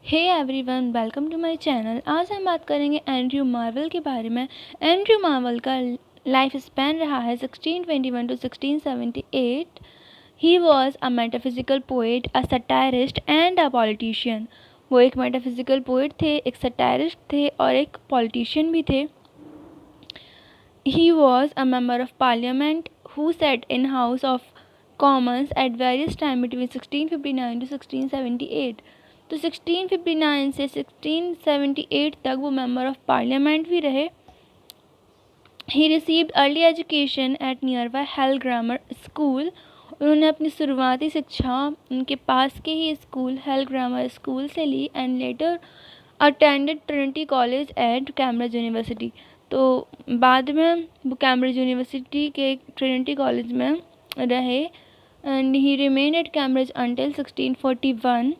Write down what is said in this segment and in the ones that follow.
Hey everyone, welcome to my channel. आज हम बात करेंगे एंड्रयू मार्वेल के बारे में। एंड्रयू मार्वेल का लाइफ स्पैन रहा है 1621 to 1678। He was a metaphysical poet, a satirist and a politician. वो एक मेटाफिजिकल पोएट थे, एक सटायरिस्ट थे और एक पॉलिटिशियन भी थे। He was a member of parliament who sat in House of Commons at various times between 1659 to 1678। तो 1659 से 1678 तक वो मेंबर ऑफ पार्लियामेंट भी रहे। He received early education at nearby Hell Grammar School। उन्होंने अपनी शुरुआती शिक्षा उनके पास के ही स्कूल हेल ग्रामर स्कूल से ली and later attended Trinity College at Cambridge University. तो बाद में वो कैम्ब्रिज यूनिवर्सिटी के ट्रिनिटी कॉलेज में रहे and he remained at Cambridge until 1641।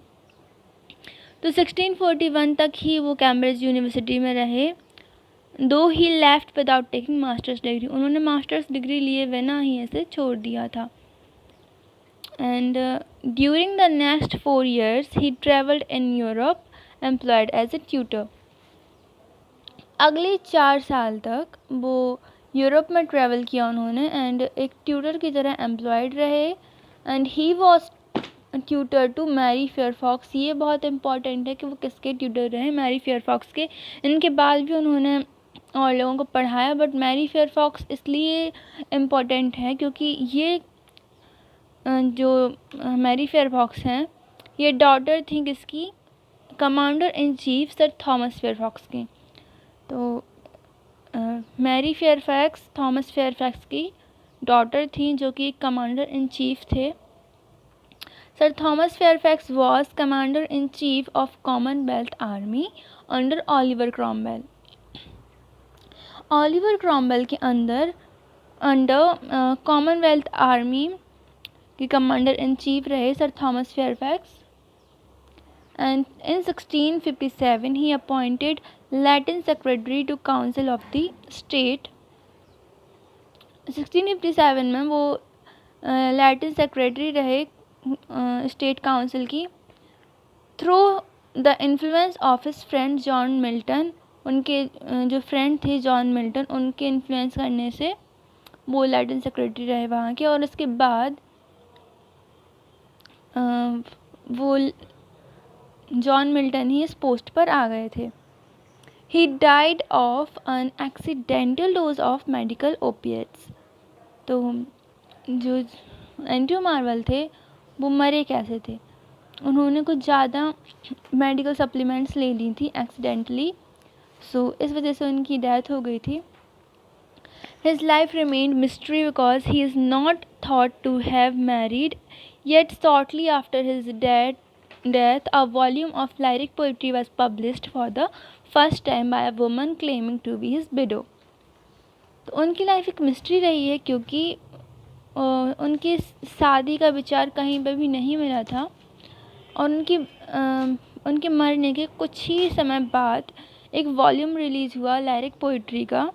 तो 1641 तक ही वो कैम्ब्रिज यूनिवर्सिटी में रहे। Though he left without taking master's degree, उन्होंने मास्टर्स डिग्री लिए बिना ही ऐसे छोड़ दिया था। And during the next 4 years he travelled in Europe employed as a tutor. अगले 4 साल तक वो यूरोप में ट्रैवल किया उन्होंने एंड एक ट्यूटर की तरह एम्प्लॉयड रहे। And he was tutor to Mary Fairfax. ये बहुत इंपॉर्टेंट है कि वो किसके ट्यूटर रहे, मैरी फेयरफॉक्स के। इनके बाद भी उन्होंने और लोगों को पढ़ाया, बट मैरी फेयरफॉक्स इसलिए इम्पॉर्टेंट है क्योंकि ये जो मैरी फेयरफॉक्स हैं ये डॉटर थी किसकी, commander in chief sir Thomas Firefox की। तो मैरी फेयरफैक्स थॉमस फेयरफैक्स की डॉटर थी जो कि कमांडर इन चीफ थे। Sir Thomas Fairfax was commander in chief of Commonwealth army under Oliver Cromwell. Oliver Cromwell के अंडर कॉमनवेल्थ आर्मी के commander in chief रहे sir Thomas Fairfax. And in 1657 he appointed Latin secretary to council of the state। 1657 में वो Latin secretary रहे state council की। Through the influence of his friend John Milton, उनके जो friend थे John Milton, उनके influence करने से वो लैटिन सेक्रेटरी रहे वहाँ के। और उसके बाद वो जॉन मिल्टन ही इस पोस्ट पर आ गए थे। He died of an accidental dose of medical opiates. तो जो एंड्रयू मार्वेल थे वो मरे कैसे थे, उन्होंने कुछ ज़्यादा मेडिकल सप्लीमेंट्स ले ली थी एक्सीडेंटली, सो इस वजह से उनकी डेथ हो गई थी। His life remained mystery because he is not thought to have married, yet shortly after his death a volume of lyric poetry was published for the first time by a woman claiming to be his widow। तो उनकी life एक mystery रही है क्योंकि उनकी शादी का विचार कहीं पर भी नहीं मिला था और उनके मरने के कुछ ही समय बाद एक वॉल्यूम रिलीज़ हुआ लाइरिक पोइट्री का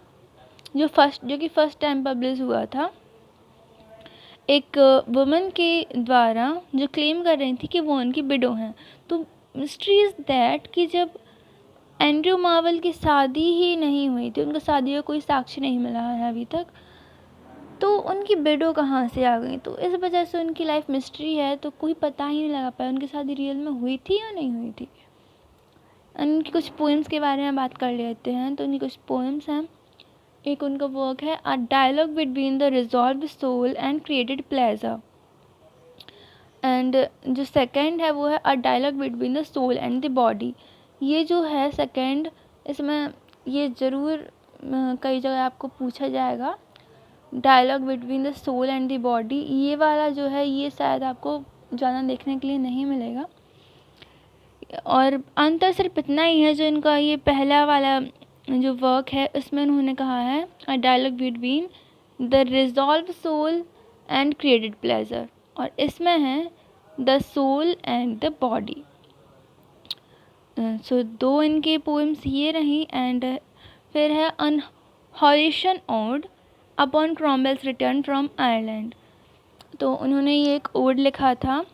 जो कि फर्स्ट टाइम पब्लिश हुआ था एक वुमन के द्वारा जो क्लेम कर रही थी कि वो उनकी विडो हैं। तो मिस्ट्री इज़ दैट कि जब एंड्रयू मार्वेल की शादी ही नहीं हुई थी, उनका शादी का कोई साक्ष्य नहीं मिला है अभी तक, तो उनकी विडो कहाँ से आ गई। तो इस वजह से उनकी लाइफ मिस्ट्री है, तो कोई पता ही नहीं लगा पाया उनकी शादी रियल में हुई थी या नहीं हुई थी। उनकी कुछ पोएम्स के बारे में बात कर लेते हैं। तो उनकी कुछ पोएम्स हैं। एक उनका वर्क है a dialogue between the resolved soul and created pleasure. And जो सेकंड है वो है a dialogue between the soul and the body. ये जो है सेकंड, इसमें ये ज़रूर कई जगह आपको पूछा जाएगा dialogue between the soul and the body. ये वाला जो है ये शायद आपको ज़्यादा देखने के लिए नहीं मिलेगा। और अंतर सिर्फ इतना ही है, जो इनका ये पहला वाला जो वर्क है उसमें उन्होंने कहा है a dialogue between the resolved soul and created pleasure, और इसमें है the soul and the body. So दो इनके पोएम्स ये रही। एंड फिर है an Horatian ode upon Cromwell's return from Ireland. तो उन्होंने ये एक ओड लिखा था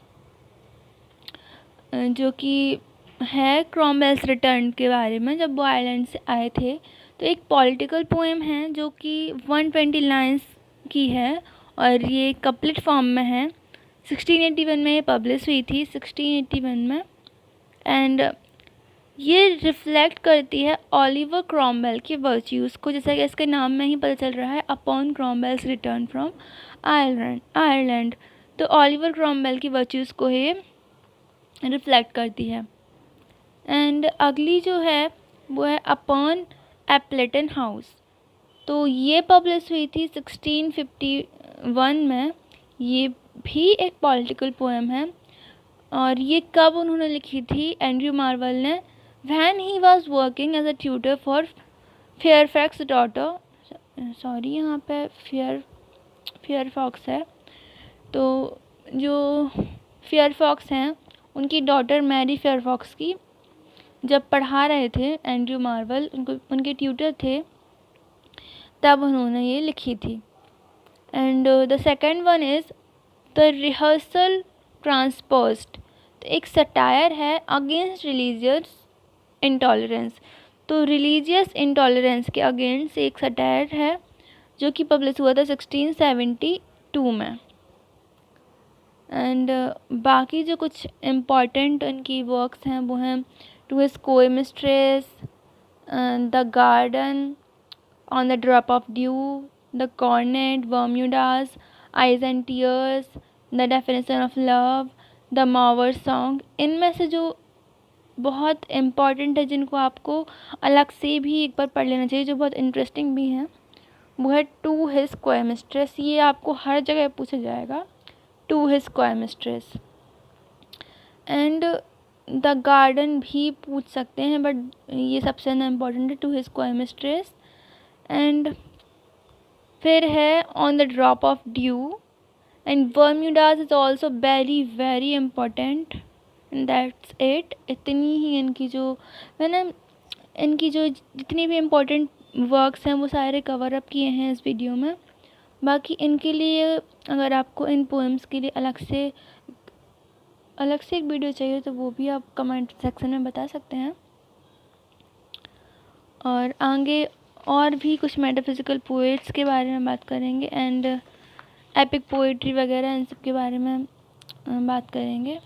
जो कि है क्रॉमवेल्स रिटर्न के बारे में। जब वो आयरलैंड से आए थे तो एक पॉलिटिकल पोएम है जो कि 120 लाइन्स की है और ये कपलेट फॉर्म में है। 1681 में ये पब्लिश हुई थी, 1681 में। एंड ये रिफ्लेक्ट करती है ओलिवर क्रॉमवेल के वर्च्यूज़ को, जैसा कि इसके नाम में ही पता चल रहा है, upon Cromwell's return from Ireland. तो ओलिवर क्रॉमवेल की वर्च्यूज़ को ये रिफ्लेक्ट करती है। एंड अगली जो है वो है अपॉन एप्लेटन हाउस। तो ये पब्लिश हुई थी 1651 में। ये भी एक पॉलिटिकल पोएम है और ये कब उन्होंने लिखी थी, एंड्रयू मार्वेल ने, when he was working as a tutor for Fairfax daughter, sorry यहाँ पे फेयरफॉक्स है। तो जो फेयरफॉक्स हैं उनकी डॉटर मैरी फेयरफॉक्स की जब पढ़ा रहे थे एंड्रयू मार्वेल, उनके ट्यूटर थे, तब उन्होंने ये लिखी थी। And the second one is the rehearsal transposed. तो एक सटायर है अगेंस्ट रिलीजियस इंटॉलरेंस। तो रिलीजियस इंटॉलरेंस के अगेंस्ट एक सटायर है जो कि पब्लिश हुआ था 1672 में। एंड बाकी जो कुछ इम्पॉर्टेंट उनकी वर्क्स हैं वो हैं to his coy mistress, the garden, on the drop of dew, the coronet, Bermudas, eyes and tears, the definition of love, the mower song. इनमें से जो बहुत इम्पॉर्टेंट है, जिनको आपको अलग से भी एक बार पढ़ लेना चाहिए, जो बहुत इंटरेस्टिंग भी हैं, वो है टू हिज कोई मिस्ट्रेस। ये आपको हर जगह पूछा जाएगा, to his coy mistress. And the garden भी पूछ सकते हैं, बट ये सबसे ज़्यादा इम्पॉर्टेंट है, to his coy mistress. And फिर है on the drop of dew. And Bermudas is also very very important. And that's it. इतनी ही इनकी जो है ना, इनकी जो जितनी भी इम्पोर्टेंट वर्क्स हैं वो सारे कवर अप किए हैं इस वीडियो में। बाकी इनके लिए अगर आपको इन पोएम्स के लिए अलग से एक वीडियो चाहिए तो वो भी आप कमेंट सेक्शन में बता सकते हैं। और आगे और भी कुछ मेटाफिजिकल पोएट्स के बारे में बात करेंगे एंड एपिक पोइट्री वगैरह इन सब के बारे में बात करेंगे।